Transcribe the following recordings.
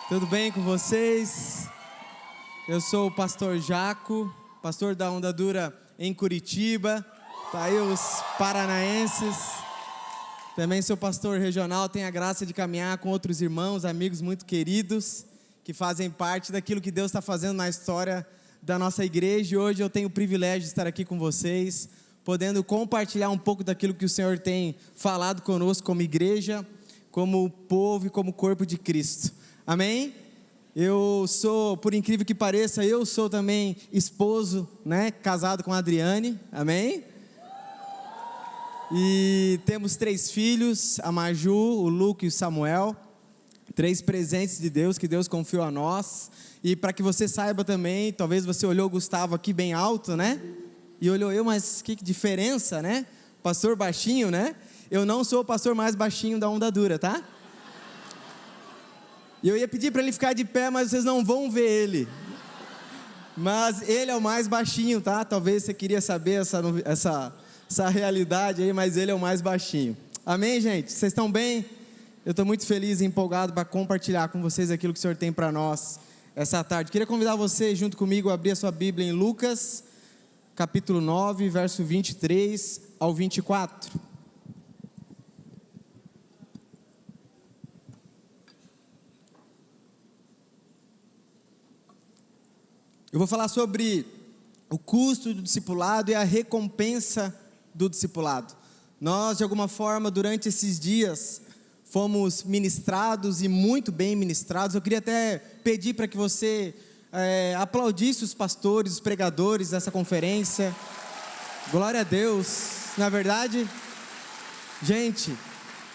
Tudo bem com vocês? Eu sou o pastor Jaco, pastor da Onda Dura em Curitiba. Tá aí os paranaenses. Também sou pastor regional, tenho a graça de caminhar com outros irmãos, amigos muito queridos, que fazem parte daquilo que Deus está fazendo na história da nossa igreja. E hoje eu tenho o privilégio de estar aqui com vocês, podendo compartilhar um pouco daquilo que o Senhor tem falado conosco como igreja, como povo e como corpo de Cristo. Amém? Eu sou, por incrível que pareça, eu sou também esposo, né? Casado com a Adriane, amém? E temos 3 filhos, a Maju, o Luke e o Samuel. 3 presentes de Deus que Deus confiou a nós. E para que você saiba também, talvez você olhou o Gustavo aqui bem alto, né? E olhou eu, mas que diferença, né? Pastor baixinho, né? Eu não sou o pastor mais baixinho da Onda Dura, tá? E eu ia pedir para ele ficar de pé, mas vocês não vão ver ele. Mas ele é o mais baixinho, tá? Talvez você queria saber essa realidade aí, mas ele é o mais baixinho. Amém, gente? Vocês estão bem? Eu estou muito feliz e empolgado para compartilhar com vocês aquilo que o Senhor tem para nós essa tarde. Queria convidar você, junto comigo, a abrir a sua Bíblia em Lucas, capítulo 9, verso 23 ao 24. Eu vou falar sobre o custo do discipulado e a recompensa do discipulado. Nós, de alguma forma, durante esses dias, fomos ministrados e muito bem ministrados. Eu queria até pedir para que você aplaudisse os pastores, os pregadores dessa conferência. Glória a Deus. Na verdade, gente,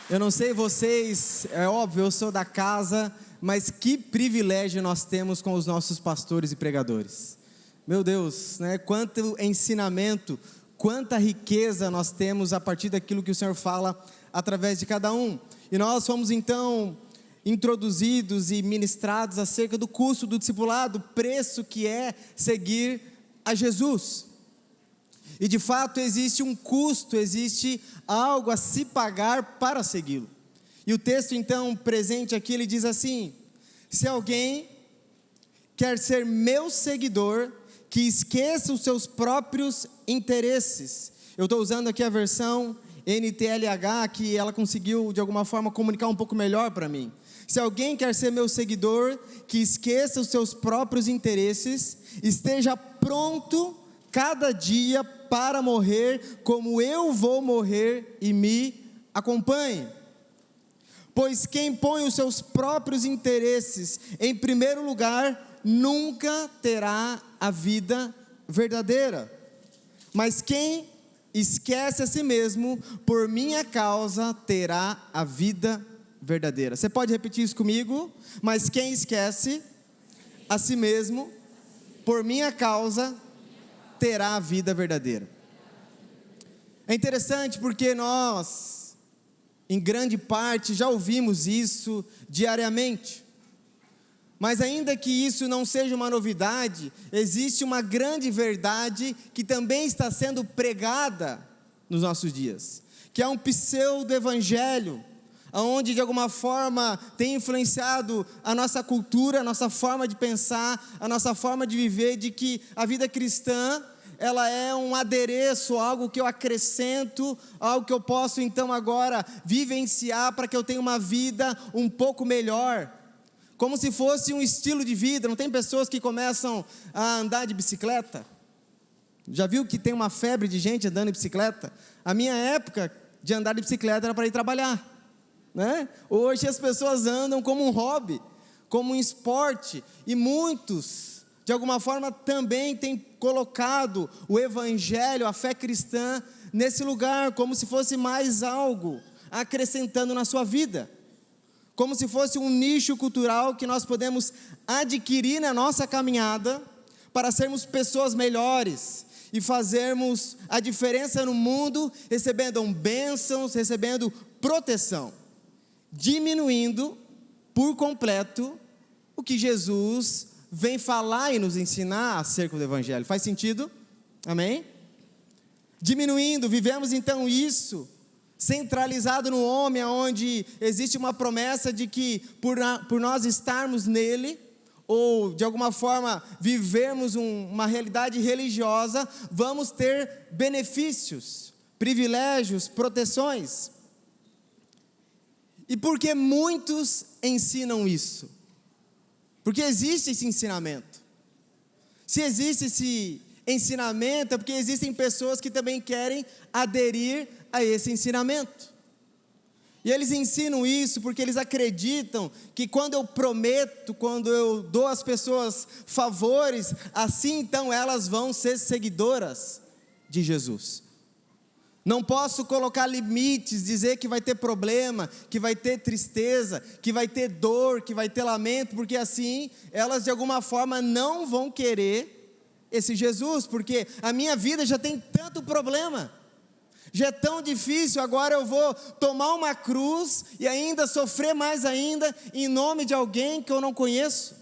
eu não sei vocês, é óbvio, eu sou da casa, mas que privilégio nós temos com os nossos pastores e pregadores. Meu Deus, né? Quanto ensinamento, quanta riqueza nós temos a partir daquilo que o Senhor fala através de cada um. E nós fomos então introduzidos e ministrados acerca do custo do discipulado, o preço que é seguir a Jesus. E de fato existe um custo, existe algo a se pagar para segui-lo. E o texto então presente aqui, ele diz assim: se alguém quer ser meu seguidor, que esqueça os seus próprios interesses. Eu estou usando aqui a versão NTLH, que ela conseguiu de alguma forma comunicar um pouco melhor para mim. Se alguém quer ser meu seguidor, que esqueça os seus próprios interesses, esteja pronto cada dia para morrer, como eu vou morrer, e me acompanhe. Pois quem põe os seus próprios interesses em primeiro lugar, nunca terá a vida verdadeira. Mas quem esquece a si mesmo, por minha causa, terá a vida verdadeira. Você pode repetir isso comigo? Mas quem esquece a si mesmo, por minha causa, terá a vida verdadeira. É interessante porque nós, em grande parte, já ouvimos isso diariamente. Mas ainda que isso não seja uma novidade, existe uma grande verdade que também está sendo pregada nos nossos dias, que é um pseudo-evangelho, onde de alguma forma tem influenciado a nossa cultura, a nossa forma de pensar, a nossa forma de viver, de que a vida cristã, ela é um adereço, algo que eu acrescento, algo que eu posso então agora vivenciar para que eu tenha uma vida um pouco melhor, como se fosse um estilo de vida. Não tem pessoas que começam a andar de bicicleta? Já viu que tem uma febre de gente andando de bicicleta? A minha época de andar de bicicleta era para ir trabalhar, né? Hoje as pessoas andam como um hobby, como um esporte, e muitos de alguma forma também têm colocado o evangelho, a fé cristã nesse lugar, como se fosse mais algo acrescentando na sua vida, como se fosse um nicho cultural que nós podemos adquirir na nossa caminhada para sermos pessoas melhores e fazermos a diferença no mundo, recebendo bênçãos, recebendo proteção. diminuindo por completo o que Jesus vem falar e nos ensinar acerca do Evangelho. Faz sentido? Amém? Diminuindo, vivemos então isso, centralizado no homem, onde existe uma promessa de que por nós estarmos nele, ou de alguma forma vivermos uma realidade religiosa, vamos ter benefícios, privilégios, proteções. E por que muitos ensinam isso? Porque existe esse ensinamento. Se existe esse ensinamento, é porque existem pessoas que também querem aderir a esse ensinamento. E eles ensinam isso porque eles acreditam que quando eu prometo, quando eu dou às pessoas favores, assim então elas vão ser seguidoras de Jesus. Não posso colocar limites, dizer que vai ter problema, que vai ter tristeza, que vai ter dor, que vai ter lamento, porque assim elas de alguma forma não vão querer esse Jesus, porque a minha vida já tem tanto problema, já é tão difícil, agora eu vou tomar uma cruz e ainda sofrer mais ainda em nome de alguém que eu não conheço.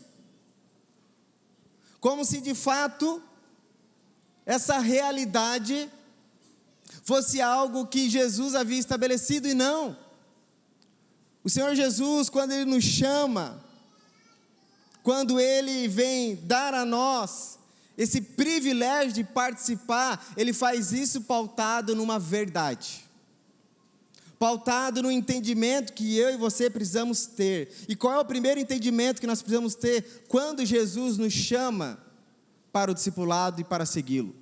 Como se de fato essa realidade fosse algo que Jesus havia estabelecido, e não. O Senhor Jesus, quando Ele nos chama, quando Ele vem dar a nós esse privilégio de participar, Ele faz isso pautado numa verdade, pautado no entendimento que eu e você precisamos ter. E qual é o primeiro entendimento que nós precisamos ter quando Jesus nos chama para o discipulado e para segui-lo?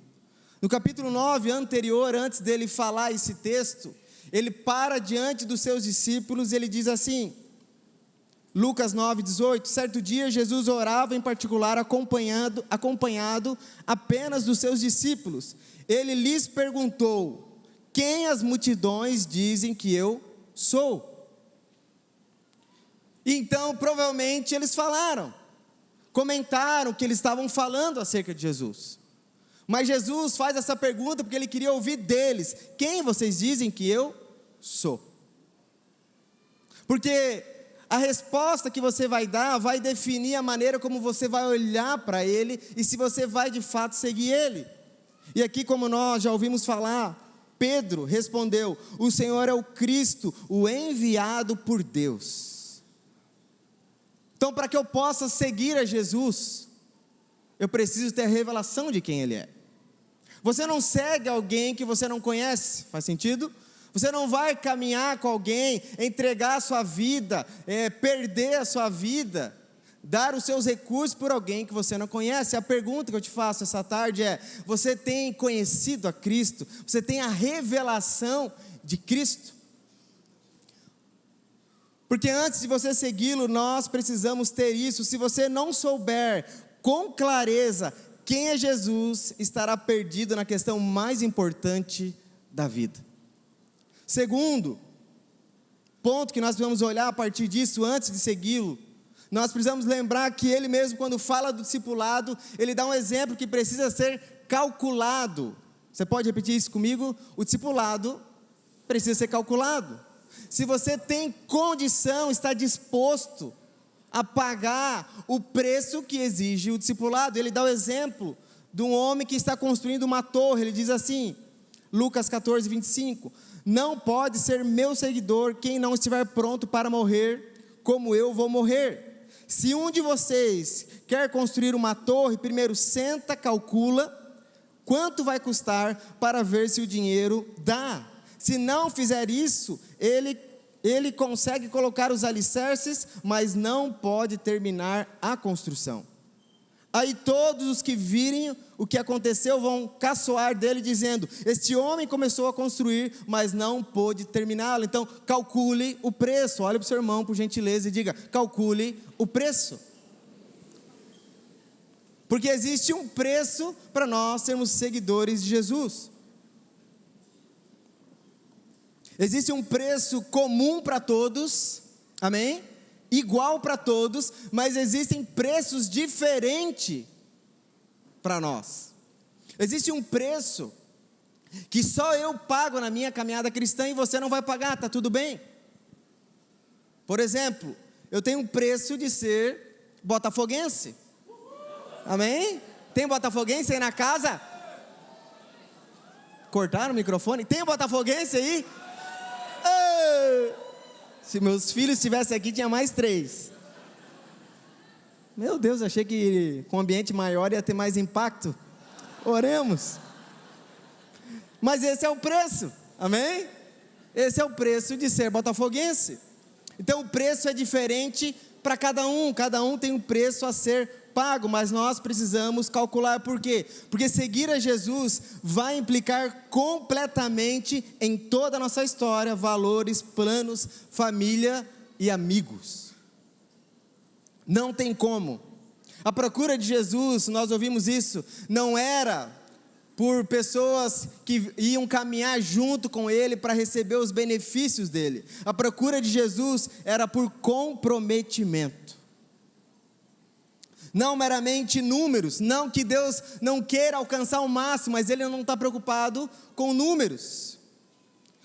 No capítulo 9 anterior, antes dele falar esse texto, ele para diante dos seus discípulos e ele diz assim, Lucas 9:18, certo dia Jesus orava em particular acompanhado apenas dos seus discípulos. Ele lhes perguntou, quem as multidões dizem que eu sou? Então provavelmente eles comentaram que eles estavam falando acerca de Jesus. Mas Jesus faz essa pergunta porque Ele queria ouvir deles, quem vocês dizem que eu sou? Porque a resposta que você vai dar vai definir a maneira como você vai olhar para Ele e se você vai de fato seguir Ele. E aqui, como nós já ouvimos falar, Pedro respondeu, o Senhor é o Cristo, o enviado por Deus. Então, para que eu possa seguir a Jesus, eu preciso ter a revelação de quem Ele é. Você não segue alguém que você não conhece, faz sentido? Você não vai caminhar com alguém, entregar a sua vida, perder a sua vida, dar os seus recursos por alguém que você não conhece. A pergunta que eu te faço essa tarde é, você tem conhecido a Cristo? Você tem a revelação de Cristo? Porque antes de você segui-lo, nós precisamos ter isso. Se você não souber com clareza quem é Jesus, estará perdido na questão mais importante da vida. Segundo ponto que nós precisamos olhar a partir disso, antes de segui-lo, nós precisamos lembrar que Ele mesmo, quando fala do discipulado, Ele dá um exemplo que precisa ser calculado. Você pode repetir isso comigo? O discipulado precisa ser calculado. Se você tem condição, está disposto a pagar o preço que exige o discipulado. Ele dá o exemplo de um homem que está construindo uma torre. Ele diz assim, Lucas 14:25, não pode ser meu seguidor quem não estiver pronto para morrer como eu vou morrer. Se um de vocês quer construir uma torre, primeiro senta, calcula quanto vai custar para ver se o dinheiro dá. Se não fizer isso, ele consegue colocar os alicerces, mas não pode terminar a construção. Aí todos os que virem o que aconteceu vão caçoar dele, dizendo, este homem começou a construir, mas não pôde terminá-lo. Então calcule o preço. Olhe para o seu irmão, por gentileza, e diga, calcule o preço. Porque existe um preço para nós sermos seguidores de Jesus. Existe um preço comum para todos, amém? Igual para todos, mas existem preços diferentes para nós. Existe um preço que só eu pago na minha caminhada cristã e você não vai pagar, está tudo bem? Por exemplo, eu tenho um preço de ser botafoguense. Amém? Tem botafoguense aí na casa? Cortaram o microfone? Tem botafoguense aí? Se meus filhos estivessem aqui, tinha mais 3. Meu Deus, achei que com um ambiente maior ia ter mais impacto. Oremos. Mas esse é o preço, amém? Esse é o preço de ser botafoguense. Então o preço é diferente para cada um tem um preço a ser pago, mas nós precisamos calcular por quê? Porque seguir a Jesus vai implicar completamente em toda a nossa história, valores, planos, família e amigos. Não tem como. A procura de Jesus, nós ouvimos isso, não era por pessoas que iam caminhar junto com Ele para receber os benefícios dele. A procura de Jesus era por comprometimento. Não meramente números, não que Deus não queira alcançar o máximo, mas Ele não está preocupado com números.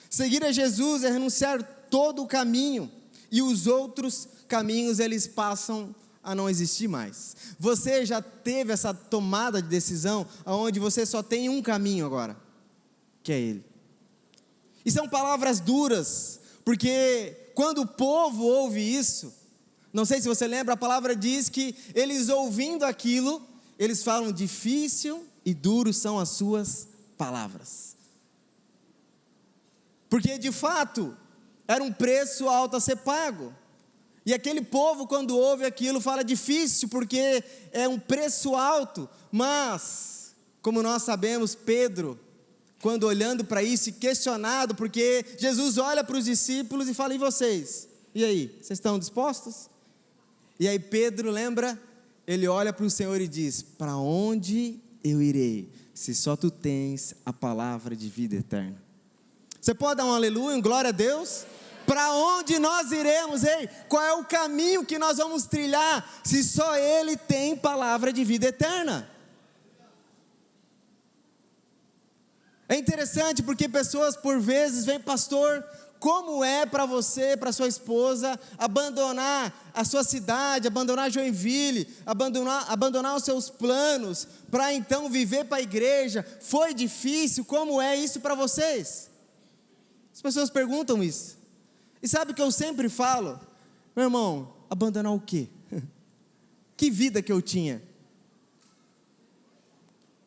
Seguir a Jesus é renunciar todo o caminho, e os outros caminhos eles passam a não existir mais. Você já teve essa tomada de decisão, onde você só tem um caminho agora, que é Ele. E são palavras duras, porque quando o povo ouve isso, não sei se você lembra, a palavra diz que eles ouvindo aquilo, eles falam: difícil e duro são as suas palavras. Porque de fato, era um preço alto a ser pago. E aquele povo, quando ouve aquilo, fala: difícil, porque é um preço alto. Mas, como nós sabemos, Pedro, quando olhando para isso e questionado, porque Jesus olha para os discípulos e fala: e vocês? E aí, vocês estão dispostos? E aí Pedro, lembra, ele olha para o Senhor e diz: para onde eu irei, se só tu tens a palavra de vida eterna? Você pode dar um aleluia, um glória a Deus? Para onde nós iremos, ei? Qual é o caminho que nós vamos trilhar, se só Ele tem palavra de vida eterna? É interessante porque pessoas por vezes vêm: pastor, como é para você, para sua esposa, abandonar a sua cidade, abandonar Joinville, abandonar os seus planos, para então viver para a igreja? Foi difícil? Como é isso para vocês? As pessoas perguntam isso. E sabe o que eu sempre falo? Meu irmão, abandonar o quê? Que vida que eu tinha?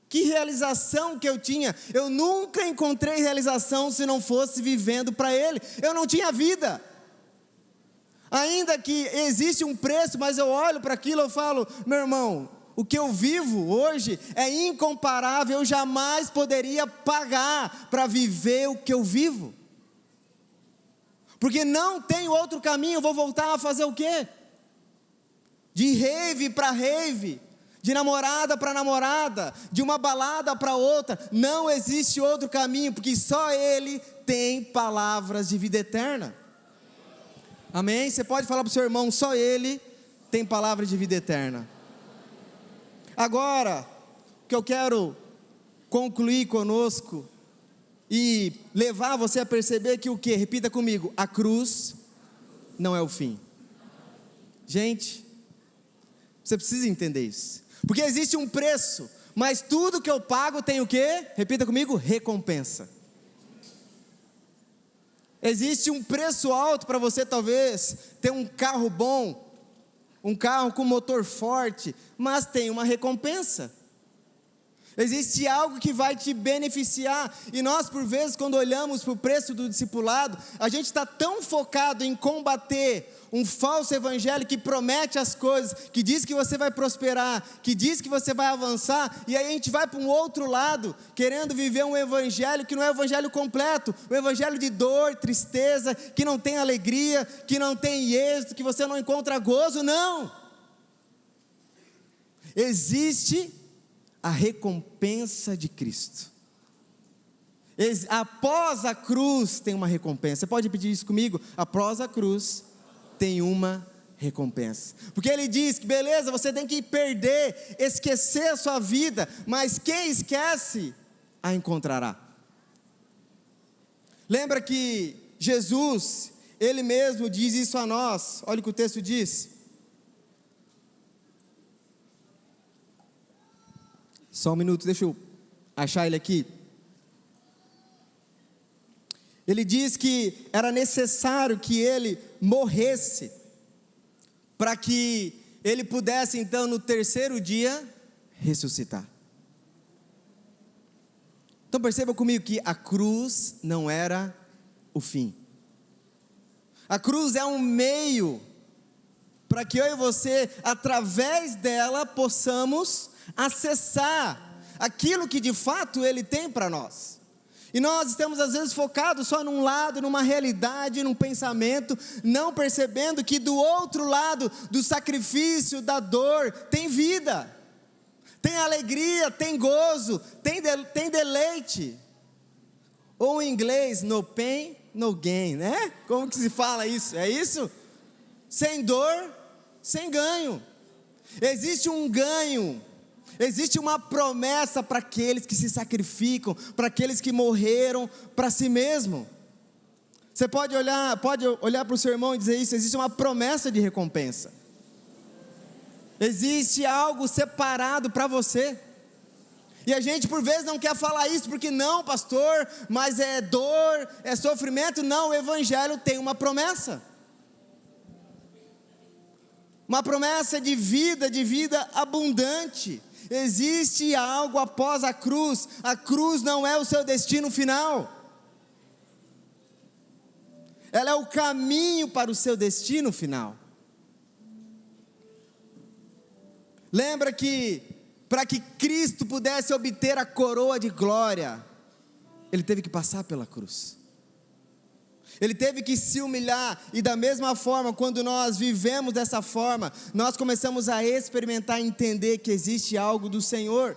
Que realização que eu tinha? Eu nunca encontrei realização se não fosse vivendo para Ele. Eu não tinha vida. Ainda que existe um preço, mas eu olho para aquilo e falo: meu irmão, o que eu vivo hoje é incomparável. Eu jamais poderia pagar para viver o que eu vivo. Porque não tem outro caminho. Eu vou voltar a fazer o quê? De rave para rave, de namorada para namorada, de uma balada para outra. Não existe outro caminho, porque só Ele tem palavras de vida eterna. Amém? Você pode falar para o seu irmão: só Ele tem palavra de vida eterna. Agora, o que eu quero concluir conosco e levar você a perceber que o que? Repita comigo: a cruz não é o fim. Gente, você precisa entender isso. Porque existe um preço, mas tudo que eu pago tem o quê? Repita comigo: recompensa. Existe um preço alto para você talvez ter um carro bom, um carro com motor forte, mas tem uma recompensa. Existe algo que vai te beneficiar. E nós, por vezes, quando olhamos para o preço do discipulado, a gente está tão focado em combater um falso evangelho que promete as coisas, que diz que você vai prosperar, que diz que você vai avançar, e aí a gente vai para um outro lado, querendo viver um evangelho que não é o evangelho completo, um evangelho de dor, tristeza, que não tem alegria, que não tem êxito, que você não encontra gozo. Não! Existe a recompensa de Cristo. Após a cruz tem uma recompensa. Você pode pedir isso comigo? Após a cruz tem uma recompensa. Porque Ele diz que beleza, você tem que perder, esquecer a sua vida, mas quem esquece, a encontrará. Lembra que Jesus, Ele mesmo diz isso a nós. Olha o que o texto diz. Só um minuto, deixa eu achar ele aqui. Ele diz que era necessário que ele morresse, para que ele pudesse então no terceiro dia ressuscitar. Então perceba comigo que a cruz não era o fim. A cruz é um meio para que eu e você, através dela, possamos acessar aquilo que de fato Ele tem para nós. E nós estamos às vezes focados só num lado, numa realidade, num pensamento, não percebendo que do outro lado do sacrifício, da dor, tem vida, tem alegria, tem gozo, tem deleite. Ou em inglês, no pain, no gain, né? Como que se fala isso? É isso? Sem dor, sem ganho. Existe um ganho. Existe uma promessa para aqueles que se sacrificam, para aqueles que morreram para si mesmo. Você pode olhar para o seu irmão e dizer isso. Existe uma promessa de recompensa. Existe algo separado para você. E a gente por vezes não quer falar isso, porque não, pastor, mas é dor, é sofrimento. Não, o Evangelho tem uma promessa. Uma promessa de vida abundante. Existe algo após a cruz. A cruz não é o seu destino final. Ela é o caminho para o seu destino final. Lembra que para que Cristo pudesse obter a coroa de glória, Ele teve que passar pela cruz. Ele teve que se humilhar, e da mesma forma, quando nós vivemos dessa forma, nós começamos a experimentar e entender que existe algo do Senhor,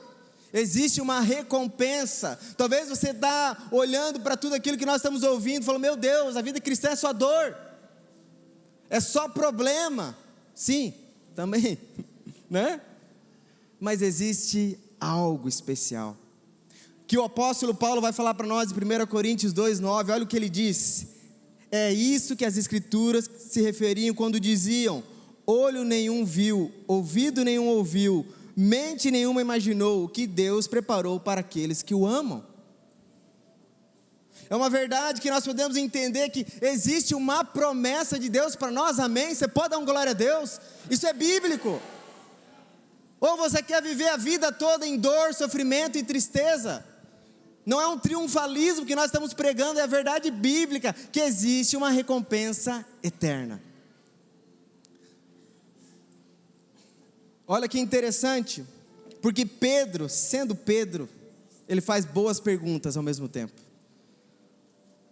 existe uma recompensa. Talvez você está olhando para tudo aquilo que nós estamos ouvindo, falando, meu Deus, a vida cristã é só dor, é só problema. Sim, também, né? Mas existe algo especial, que o apóstolo Paulo vai falar para nós em 1 Coríntios 2,9, olha o que ele diz. É isso que as escrituras se referiam quando diziam, olho nenhum viu, ouvido nenhum ouviu, mente nenhuma imaginou o que Deus preparou para aqueles que o amam. É uma verdade que nós podemos entender que existe uma promessa de Deus para nós, amém? Você pode dar um glória a Deus? Isso é bíblico. Ou você quer viver a vida toda em dor, sofrimento e tristeza? Não é um triunfalismo que nós estamos pregando, é a verdade bíblica, que existe uma recompensa eterna. Olha que interessante, porque Pedro, sendo Pedro, ele faz boas perguntas ao mesmo tempo.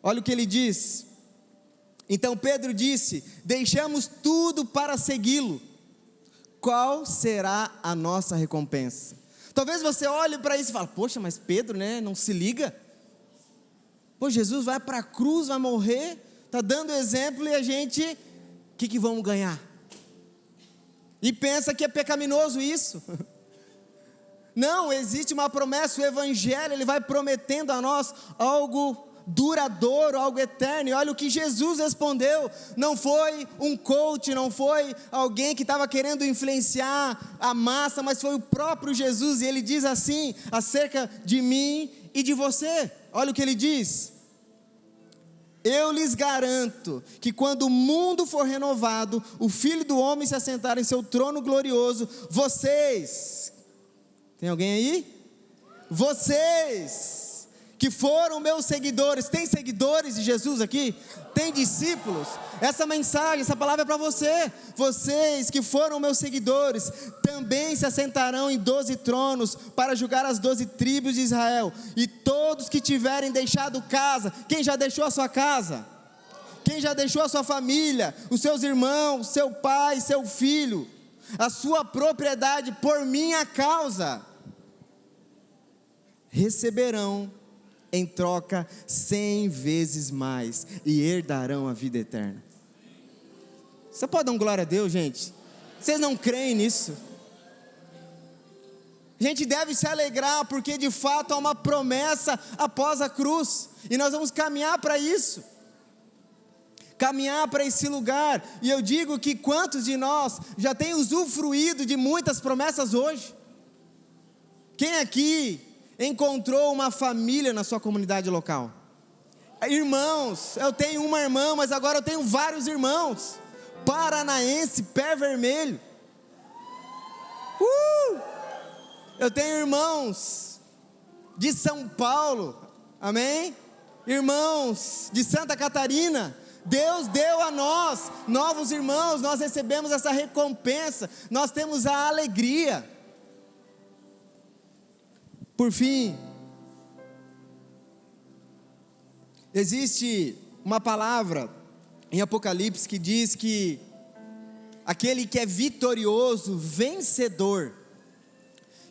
Olha o que ele diz. Então Pedro disse, deixamos tudo para segui-lo. Qual será a nossa recompensa? Talvez você olhe para isso e fale, poxa, mas Pedro, né, não se liga. Pô, Jesus vai para a cruz, vai morrer, está dando exemplo e a gente, o que vamos ganhar? E pensa que é pecaminoso isso. Não, existe uma promessa, o Evangelho, ele vai prometendo a nós algo duradouro, algo eterno. E olha o que Jesus respondeu. Não foi um coach, não foi alguém que estava querendo influenciar a massa, mas foi o próprio Jesus. E ele diz assim acerca de mim e de você. Olha o que ele diz. Eu lhes garanto que quando o mundo for renovado, o Filho do Homem se assentar em seu trono glorioso, vocês, tem alguém aí? Vocês que foram meus seguidores, tem seguidores de Jesus aqui? Tem discípulos? Essa mensagem, essa palavra é para você. Vocês que foram meus seguidores, também se assentarão em 12 tronos, para julgar as 12 tribos de Israel, e todos que tiverem deixado casa. Quem já deixou a sua casa? Quem já deixou a sua família, os seus irmãos, seu pai, seu filho, a sua propriedade por minha causa, receberão em troca 100 vezes mais, e herdarão a vida eterna. Você pode dar um glória a Deus, gente? Vocês não creem nisso? A gente deve se alegrar, porque de fato há uma promessa após a cruz, e nós vamos caminhar para isso. caminhar para esse lugar. E eu digo que quantos de nós já tem usufruído de muitas promessas hoje? Quem aqui encontrou uma família na sua comunidade local? Irmãos, eu tenho uma irmã, mas agora eu tenho vários irmãos. Paranaense, pé vermelho. Eu tenho irmãos de São Paulo, amém? Irmãos de Santa Catarina. Deus deu a nós novos irmãos, nós recebemos essa recompensa, nós temos a alegria. Por fim, existe uma palavra em Apocalipse que diz que aquele que é vitorioso, vencedor.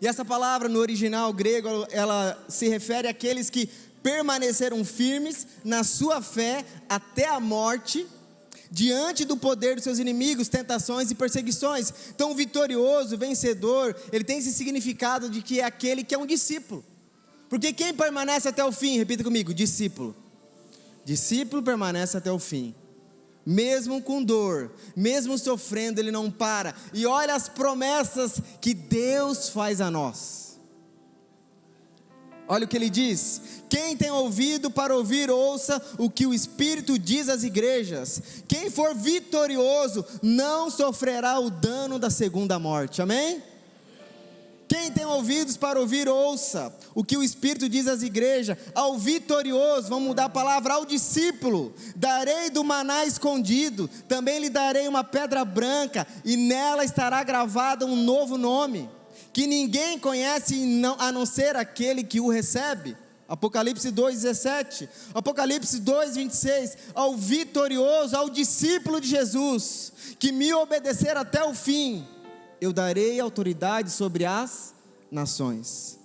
E essa palavra no original grego, ela se refere àqueles que permaneceram firmes na sua fé até a morte, diante do poder dos seus inimigos, tentações e perseguições. Então o vitorioso, vencedor, ele tem esse significado de que é aquele que é um discípulo. Porque quem permanece até o fim, repita comigo, discípulo. Discípulo permanece até o fim. Mesmo com dor, mesmo sofrendo, ele não para. E olha as promessas que Deus faz a nós. Olha o que ele diz: quem tem ouvido para ouvir, ouça o que o Espírito diz às igrejas. Quem for vitorioso não sofrerá o dano da segunda morte, amém? Quem tem ouvidos para ouvir, ouça o que o Espírito diz às igrejas. Ao vitorioso, vamos mudar a palavra, ao discípulo, darei do maná escondido, também lhe darei uma pedra branca, e nela estará gravado um novo nome, que ninguém conhece a não ser aquele que o recebe. Apocalipse 2,17, Apocalipse 2,26, ao vitorioso, ao discípulo de Jesus, que me obedecer até o fim, eu darei autoridade sobre as nações.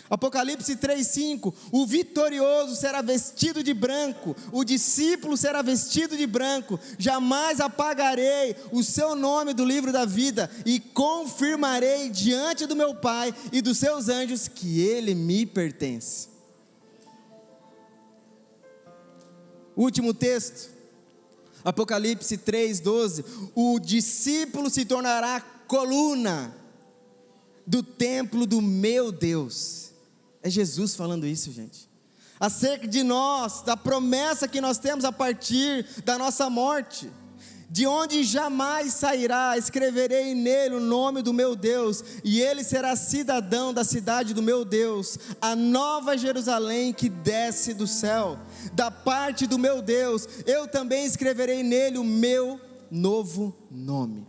Apocalipse 3,5, o vitorioso será vestido de branco, o discípulo será vestido de branco, jamais apagarei o seu nome do livro da vida, e confirmarei diante do meu Pai e dos seus anjos que ele me pertence. Último texto, Apocalipse 3,12, o discípulo se tornará coluna do templo do meu Deus. É Jesus falando isso, gente, acerca de nós, da promessa que nós temos a partir da nossa morte. De onde jamais sairá, escreverei nele o nome do meu Deus, e ele será cidadão da cidade do meu Deus, a nova Jerusalém que desce do céu, da parte do meu Deus. Eu também escreverei nele o meu novo nome.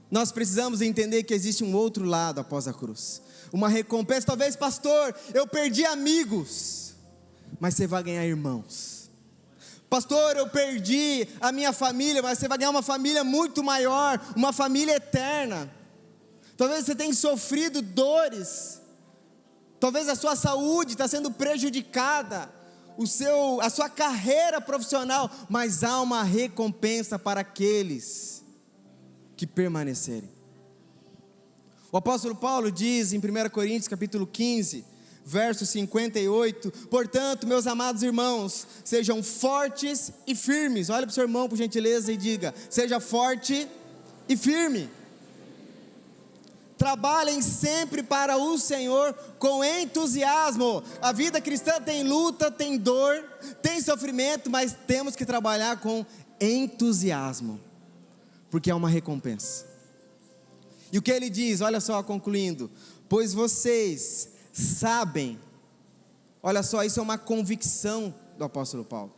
Nós precisamos entender que existe um outro lado após a cruz, uma recompensa. Talvez, pastor, eu perdi amigos, mas você vai ganhar irmãos. Pastor, eu perdi a minha família, mas você vai ganhar uma família muito maior, uma família eterna. Talvez você tenha sofrido dores, talvez a sua saúde está sendo prejudicada, a sua carreira profissional, mas há uma recompensa para aqueles que permanecerem. O apóstolo Paulo diz em 1 Coríntios capítulo 15, verso 58, portanto, meus amados irmãos, sejam fortes e firmes. Olha para o seu irmão, por gentileza, e diga: seja forte e firme. Trabalhem sempre para o Senhor com entusiasmo. A vida cristã tem luta, tem dor, tem sofrimento, mas temos que trabalhar com entusiasmo, porque é uma recompensa. E o que ele diz, olha só, concluindo: pois vocês sabem, olha só, isso é uma convicção do apóstolo Paulo,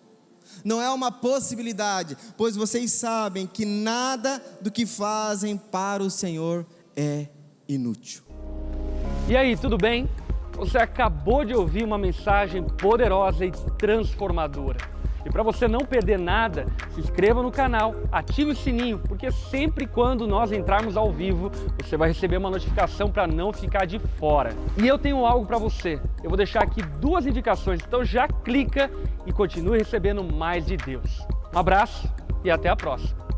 não é uma possibilidade, pois vocês sabem que nada do que fazem para o Senhor é inútil. E aí, tudo bem? Você acabou de ouvir uma mensagem poderosa e transformadora. E para você não perder nada, se inscreva no canal, ative o sininho, porque sempre quando nós entrarmos ao vivo, você vai receber uma notificação para não ficar de fora. E eu tenho algo para você, eu vou deixar aqui 2 indicações, então já clica e continue recebendo mais de Deus. Um abraço e até a próxima.